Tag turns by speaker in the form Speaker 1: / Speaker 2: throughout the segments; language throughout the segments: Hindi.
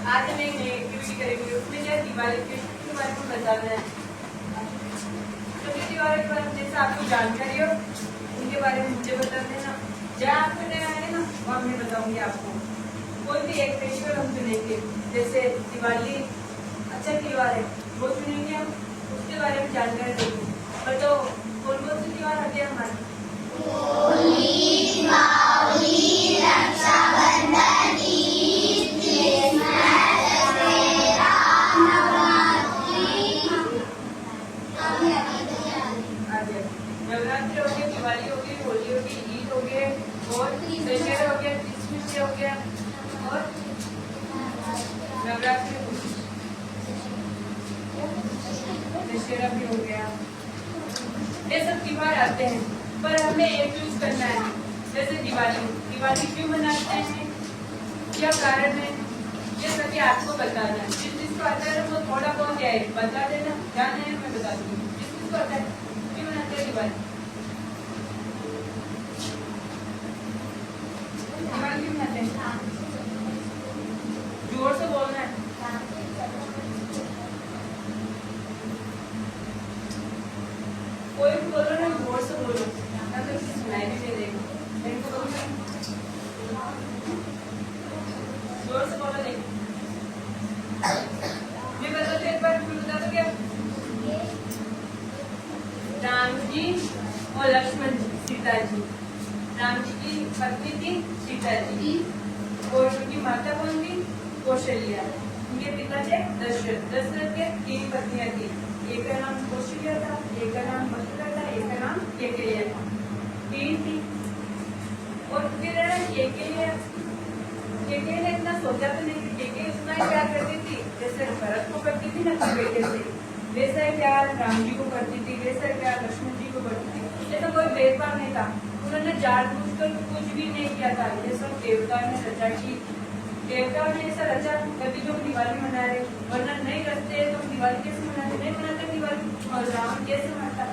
Speaker 1: आज हम एक नई एक्टिविटी करेंगे, उसमें क्या दिवाली के बारे में बताना है। तो दिवाली के बारे में जैसे आपको जानकारी हो उनके बारे में मुझे बता देना। जहाँ आपको नया है ना वहाँ मैं बताऊंगी आपको। कोई भी एक फेस्टिवल हम चुनेंगे, जैसे दिवाली अच्छा त्योहार है वो चुनेंगे हम, उसके बारे में जानकारी देंगे। और तो कौन कौन से त्योहार आते हैं हमारे?
Speaker 2: होली, दीपावली, रक्षाबंधन, ईद, क्रिसमस, दशहरा,
Speaker 1: नवरात्रि हो गया, दिवाली हो गई, होली हो गई, ईद हो गए और दशहरा हो गया, क्रिसमस हो गया और नवरात्रि दशहरा भी हो गया। ये सब त्योहार आते हैं, पर हमें एक चूज करना है। जैसे दिवाली क्यों मनाते हैं, क्या कारण है, ये सभी आपको बताना है। जिसको आता है वो थोड़ा बहुत है बता देना, जानना है मैं बता दूंगी। जिसको आता है क्यों मनाते हैं दिवाली क्यों मनाते हैं? जोर से बोलना है। कोई भी बोलो ना, जोर से बोलो, तो किसी सुनाई भी नहीं देगा। जोर से बोलो। नहीं मैं बता दो, एक बार फिर बता दो। क्या राम जी और लक्ष्मण जी, सीता जी, राम जी की पत्नी थी सीता जी और उनकी माता कौन थी? कौशल्या। उनके पिता थे दशरथ। दशरथ के 3 पत्नियां थी, एक का नाम कौशल्या था, एक का नाम मथुरा था, एक का नाम केकैया था। 3 थी। और फिर केकैया ने इतना सोचा तो नहीं कि केकैया उतना ही प्यार करती थी जैसे भरत को करती थी ना अपने बेटे से, वैसा ही प्यार राम जी को करती थी, वैसा ही प्यार लक्ष्मण जी को करती थी। ऐसा कोई भेदभाव नहीं था। उन्होंने जानबूझकर कुछ भी नहीं किया था। ये सब देवता ने रचा की, देवताओं ने ऐसा रचा तभी जो दिवाली मना रहे, वरना नहीं रचते तो दिवाली कैसे मनाते? नहीं मनाते दिवाली। और राम कैसे मनाता?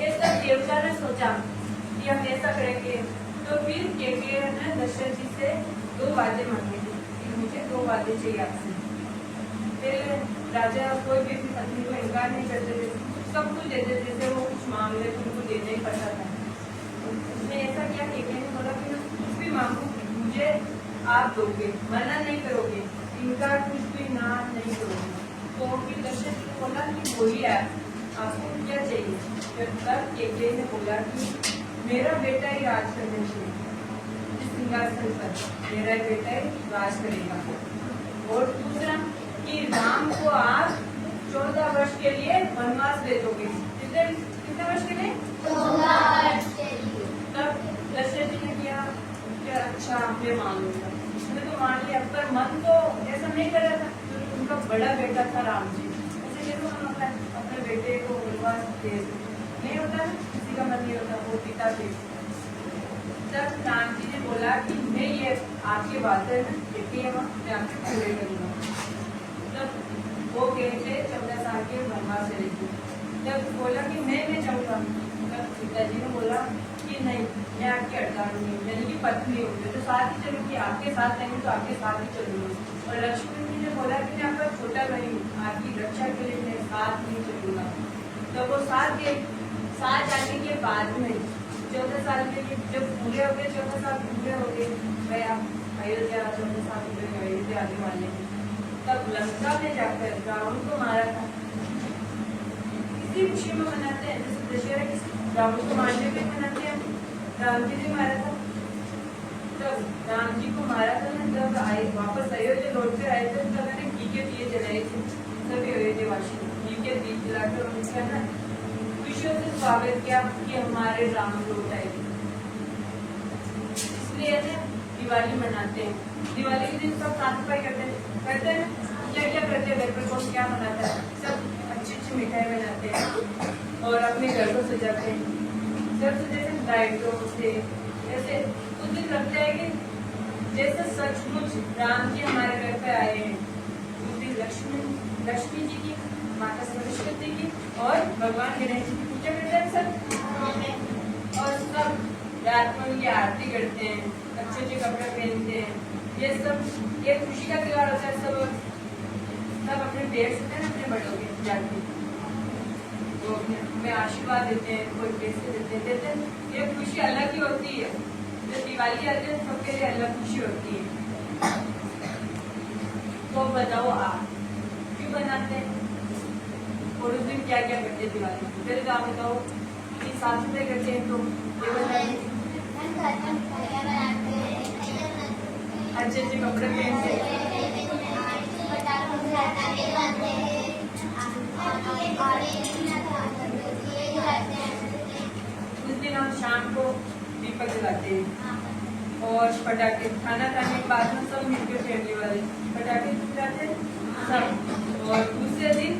Speaker 1: ये सब देवता ने सोचा कि हम ऐसा करेंगे। तो फिर केकैया ने दशरथ जी से 2 वादे मांगे थे कि मुझे 2 वादे चाहिए आपसे। फिर राजा कोई भी अपनी पत्नी को इनकार नहीं करते थे, सब कुछ देते थे। जैसे वो कुछ मांग ले तो उनको देना ही पड़ता था। उसने ऐसा किया, केकैया ने बोला कि मैं कुछ भी मांगू मुझे आप दोगे, मना नहीं करोगे, इनका कुछ भी ना नहीं करोगे। तो फिर दशरथ ने बोला कि बोलिए आपको क्या चाहिए? तब केकैया ने बोला कि मेरा बेटा ही राज करना चाहिए, इस सिंहासन पर मेरा बेटा ही राज करेगा। और दूसरा कि राम को आप 14 वर्ष के लिए वनवास दे दोगे। कितने वर्ष के लिए?
Speaker 2: 14 वर्ष के लिए।
Speaker 1: तब दशरथ जी ने किया कि अच्छा मैं मान लूंगा। उसने तो मान लिया, पर मन तो ऐसा नहीं कर रहा था क्योंकि उनका बड़ा बेटा था राम जी। ऐसे कैसे मन होता है अपने बेटे को वनवास दे? नहीं होता है, किसी का मन नहीं होता। वो पिता थे। तब राम जी ने बोला कि मैं ये आपके बात है ना देखिए मैं आपके पूरे करूंगा। तब वो गए थे 14 साल के वनवास से लेके। जब बोला कि मैं जाऊंगा, तब पिताजी ने बोला कि नहीं मैं आपकी हड़तालूंगी, यानी कि पत्नी होगी तो साथ ही चलूंगी, आपके साथ नहीं तो आपके साथ ही चलूंगी। और लक्ष्मण जी ने बोला कि मैं आपका छोटा भाई हूँ, आपकी रक्षा के लिए मैं साथ नहीं चलूंगा। तो वो साथ जाने के बाद में 14 साल के जब पूरे हो गए, 14 साल पूरे हो गए, भाई आप अयोध्या 14 साल पूरे अयोध्या आने वाले हैं। तब लंका में जाकर रावण को मारा था। इसी खुशी में मनाते हैं, जैसे दशहरा किसी रावण को मारने में मनाते हैं। राम जी ने मारा था, तब राम जी को मारा था ना, जब आए वापस अयोध्या लौट कर आए थे, तब मैंने घी के दिए जलाए थे। सभी अयोध्यावासी घी के दिए जलाकर उनका ना खुशियों से स्वागत किया कि हमारे राम लौट आए। इसलिए ना दिवाली मनाते हैं। दिवाली के दिन सब साफ सफाई करते हैं। क्या क्या करते हैं घर पर? कौन क्या मनाता है? सब अच्छी मिठाई बनाते हैं और अपने घर को सजाते हैं। सब सजाते हैं लाइटों से। ऐसे उस दिन लगता है कि जैसे सचमुच राम जी हमारे घर पे आए हैं। उस दिन लक्ष्मी जी की, माता सरस्वती की और भगवान गणेश जी की पूजा करते हैं सब। और सब रात में उनकी आरती करते हैं, अच्छे अच्छे कपड़े पहनते हैं। ये सब एक खुशी का त्योहार होता है। सब अपने पेड़ से अपने बड़ों के जाते वो हमें आशीर्वाद देते हैं, कोई पैसे देते हैं। ये खुशी अलग ही होती है। जो दिवाली आती है सबके लिए अलग खुशी होती है। तो बताओ आप क्यों बनाते हैं और उस दिन क्या क्या करते हैं दिवाली में? पहले तो आप बताओ कि साफ सफाई करते हैं तो ये बताइए। अच्छे अच्छे कपड़े पहनते हैं। उस दिन हम शाम को दीपक जलाते हैं और पटाखे खाना खाने के बाद में सब मिलकर फैमिली वाले पटाखे जलाते हैं सब। और दूसरे दिन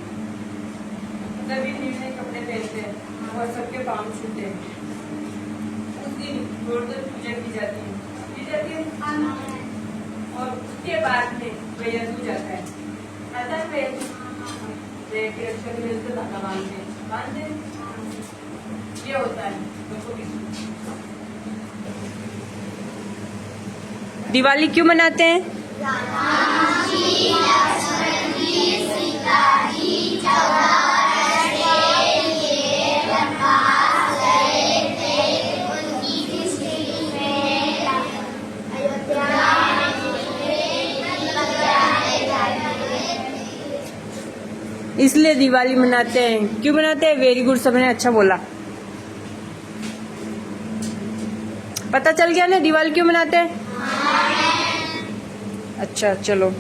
Speaker 1: सभी नए कपड़े पहनते हैं और सबके पाँव छूते हैं। उस दिन गोवर्धन पूजा की जाती है और उसके बाद में भैया दूज आता है। आता है भैया के रक्षा के लिए उसको धागा बांधते ये होता है। दिवाली क्यों मनाते हैं? इसलिए दिवाली मनाते हैं। क्यों मनाते हैं? वेरी गुड, सबने अच्छा बोला। पता चल गया ना दिवाली क्यों मनाते हैं? अच्छा चलो।